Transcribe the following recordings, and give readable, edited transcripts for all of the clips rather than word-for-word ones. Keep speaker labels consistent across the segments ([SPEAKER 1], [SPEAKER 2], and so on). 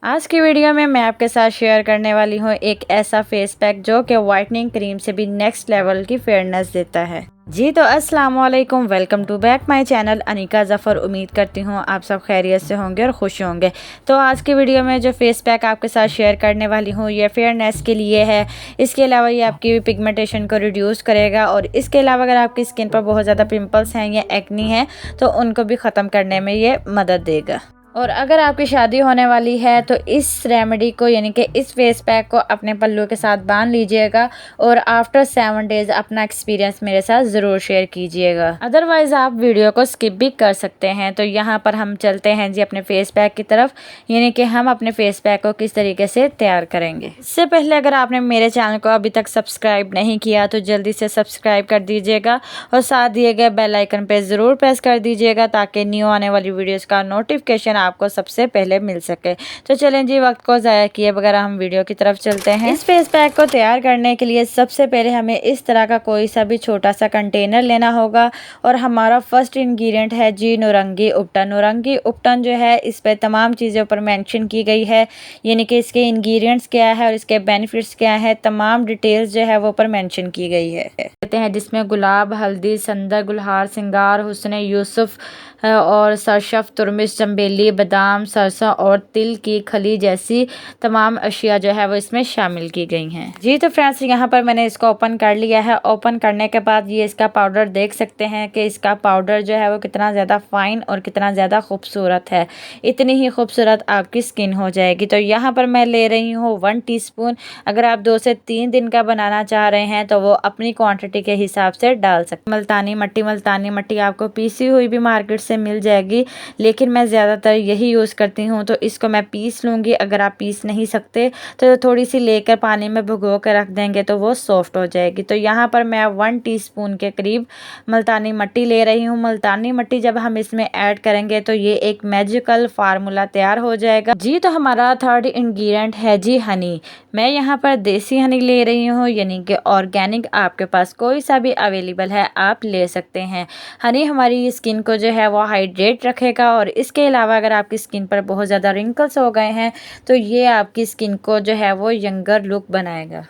[SPEAKER 1] आज की वीडियो में मैं आपके साथ शेयर करने वाली हूँ एक ऐसा फेस पैक जो कि वाइटनिंग क्रीम से भी नेक्स्ट लेवल की फेयरनेस देता है। जी तो अस्सलाम वालेकुम, welcome to back my channel Anika Zafar. उम्मीद करती हूँ आप सब खैरियत से होंगे और खुश होंगे। तो आज की वीडियो में जो फेस पैक आपके साथ शेयर करने वाली हूँ ये फेयरनेस के लिए है। इसके अलावा ये आपकी पिगमेंटेशन को रिड्यूस करेगा और इसके अलावा अगर आपकी स्किन पर बहुत ज़्यादा पिंपल्स हैं या एक्नी है तो उनको भी ख़त्म करने में ये मदद देगा। और अगर आपकी शादी होने वाली है तो इस रेमेडी को यानी कि इस फेस पैक को अपने पल्लू के साथ बांध लीजिएगा और आफ्टर 7 डेज़ अपना एक्सपीरियंस मेरे साथ ज़रूर शेयर कीजिएगा। अदरवाइज़ आप वीडियो को स्किप भी कर सकते हैं। तो यहाँ पर हम चलते हैं जी अपने फेस पैक की तरफ, यानी कि हम अपने फेस पैक को किस तरीके से तैयार करेंगे। इससे पहले अगर आपने मेरे चैनल को अभी तक सब्सक्राइब नहीं किया तो जल्दी से सब्सक्राइब कर दीजिएगा और साथ दिए गए बेल आइकन पर ज़रूर प्रेस कर दीजिएगा ताकि न्यू आने वाली वीडियोज़ का नोटिफिकेशन आपको सबसे पहले मिल सके। तो चलें जी, वक्त को ज़ाया किए बगैर हम वीडियो की तरफ चलते हैं। इस फेस पैक को तैयार करने के लिए सबसे पहले हमें इस तरह का कोई सा भी छोटा सा कंटेनर लेना होगा और हमारा फर्स्ट इंग्रेडिएंट है जी नौरंगी उपटन। नौरंगी उपटन जो है इस पर तमाम चीज़ें ऊपर मेंशन की गई है, यानी कि इसके इंग्रेडिएंट्स क्या है और इसके बेनिफिट्स क्या है, तमाम डिटेल्स जो है वो ऊपर मेंशन की गई है। कहते हैं जिसमें गुलाब, हल्दी, संदर, गुलहार, सिंगार, हुस्न यूसुफ और सरशफ, तुरमिश, चंबेली, बादाम, सरसों और तिल की खली जैसी तमाम अशिया जो है वो इसमें शामिल की गई हैं। जी तो फ्रेंड्स, यहाँ पर मैंने इसको ओपन कर लिया है। ओपन करने के बाद ये इसका पाउडर देख सकते हैं कि इसका पाउडर जो है वो कितना ज़्यादा फाइन और कितना ज़्यादा खूबसूरत है। इतनी ही खूबसूरत आपकी स्किन हो जाएगी। तो यहाँ पर मैं ले रही हूँ 1 टीस्पून। अगर आप 2 से 3 दिन का बनाना चाह रहे हैं तो वो अपनी क्वांटिटी के हिसाब से डाल सकते। मुल्तानी मट्टी आपको पीसी हुई भी मार्केट से मिल जाएगी, लेकिन मैं ज़्यादातर यही यूज़ करती हूँ। तो इसको मैं पीस लूँगी। अगर आप पीस नहीं सकते तो थोड़ी सी लेकर पानी में भिगो कर रख देंगे तो वो सॉफ्ट हो जाएगी। तो यहाँ पर मैं 1 टीस्पून के करीब मुल्तानी मट्टी ले रही हूँ। मुल्तानी मट्टी जब हम इसमें ऐड करेंगे तो ये एक मैजिकल फार्मूला तैयार हो जाएगा। जी तो हमारा थर्ड इंग्रेडिएंट है जी हनी। मैं यहाँ पर देसी हनी ले रही हूँ, यानी कि ऑर्गेनिक। आपके पास कोई सा भी अवेलेबल है आप ले सकते हैं। हनी हमारी स्किन को जो है वो हाइड्रेट रखेगा और इसके अलावा अगर आपकी स्किन पर बहुत ज़्यादा रिंकल्स हो गए हैं तो ये आपकी स्किन को जो है वो यंगर लुक बनाएगा।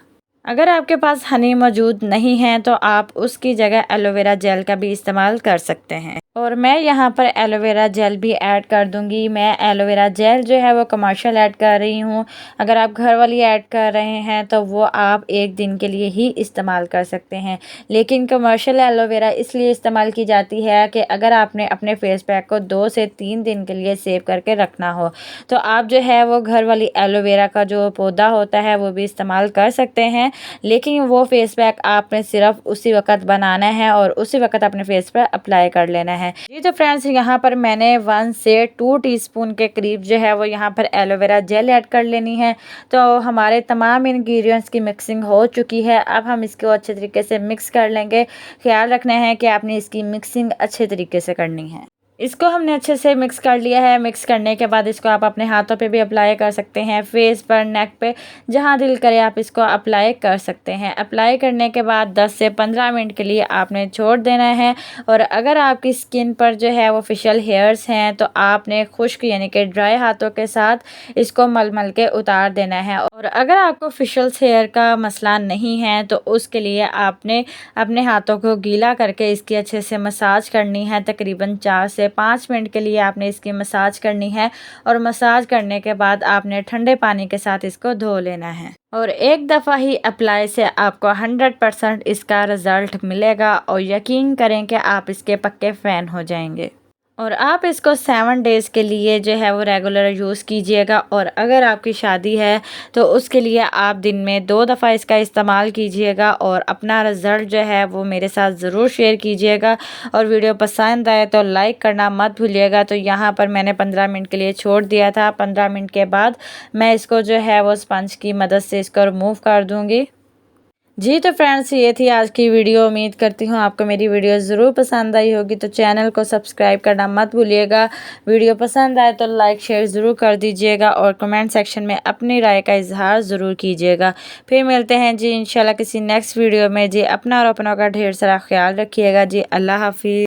[SPEAKER 1] अगर आपके पास हनी मौजूद नहीं है तो आप उसकी जगह एलोवेरा जेल का भी इस्तेमाल कर सकते हैं और मैं यहाँ पर एलोवेरा जेल भी ऐड कर दूंगी। मैं एलोवेरा जेल जो है वो कमर्शियल ऐड कर रही हूँ। अगर आप घर वाली ऐड कर रहे हैं तो वो आप 1 दिन के लिए ही इस्तेमाल कर सकते हैं, लेकिन कमर्शियल एलोवेरा इसलिए इस्तेमाल की जाती है कि अगर आपने अपने फेस पैक को 2 से 3 दिन के लिए सेव करके रखना हो तो आप जो है वो घर वाली एलोवेरा का जो पौधा होता है वो भी इस्तेमाल कर सकते हैं, लेकिन वो फेस पैक आपने सिर्फ उसी वक्त बनाना है और उसी वक्त अपने फेस पर अप्लाई कर लेना है। जी तो फ्रेंड्स, यहाँ पर मैंने 1 से 2 टीस्पून के करीब जो है वो यहाँ पर एलोवेरा जेल ऐड कर लेनी है। तो हमारे तमाम इंग्रेडिएंट्स की मिक्सिंग हो चुकी है। अब हम इसको अच्छे तरीके से मिक्स कर लेंगे। ख्याल रखना है कि आपने इसकी मिक्सिंग अच्छे तरीके से करनी है। इसको हमने अच्छे से मिक्स कर लिया है। मिक्स करने के बाद इसको आप अपने हाथों पे भी अप्लाई कर सकते हैं, फेस पर, नेक पे, जहाँ दिल करे आप इसको अप्लाई कर सकते हैं। अप्लाई करने के बाद 10 से 15 मिनट के लिए आपने छोड़ देना है। और अगर आपकी स्किन पर जो है वो फेशियल हेयर्स हैं तो आपने खुश्क यानी कि ड्राई हाथों के साथ इसको मल के उतार देना है। और अगर आपको फेशियल हेयर का मसला नहीं है तो उसके लिए आपने अपने हाथों को गीला करके इसकी अच्छे से मसाज करनी है। तकरीबन 4 से 5 मिनट के लिए आपने इसकी मसाज करनी है और मसाज करने के बाद आपने ठंडे पानी के साथ इसको धो लेना है। और एक दफ़ा ही अप्लाई से आपको 100% इसका रिज़ल्ट मिलेगा और यकीन करें कि आप इसके पक्के फ़ैन हो जाएंगे। और आप इसको 7 डेज़ के लिए जो है वो रेगुलर यूज़ कीजिएगा। और अगर आपकी शादी है तो उसके लिए आप दिन में 2 दफ़ा इसका इस्तेमाल कीजिएगा और अपना रिज़ल्ट जो है वो मेरे साथ ज़रूर शेयर कीजिएगा। और वीडियो पसंद आए तो लाइक करना मत भूलिएगा। तो यहाँ पर मैंने 15 मिनट के लिए छोड़ दिया था। 15 मिनट के बाद मैं इसको जो है वो स्पंज की मदद से इसको रिमूव कर दूँगी। जी तो फ्रेंड्स, ये थी आज की वीडियो। उम्मीद करती हूँ आपको मेरी वीडियो ज़रूर पसंद आई होगी। तो चैनल को सब्सक्राइब करना मत भूलिएगा। वीडियो पसंद आए तो लाइक शेयर ज़रूर कर दीजिएगा और कमेंट सेक्शन में अपनी राय का इजहार ज़रूर कीजिएगा। फिर मिलते हैं जी इंशाल्लाह किसी नेक्स्ट वीडियो में। जी अपना और अपनों का ढेर सारा ख्याल रखिएगा। जी अल्लाह हाफिज़।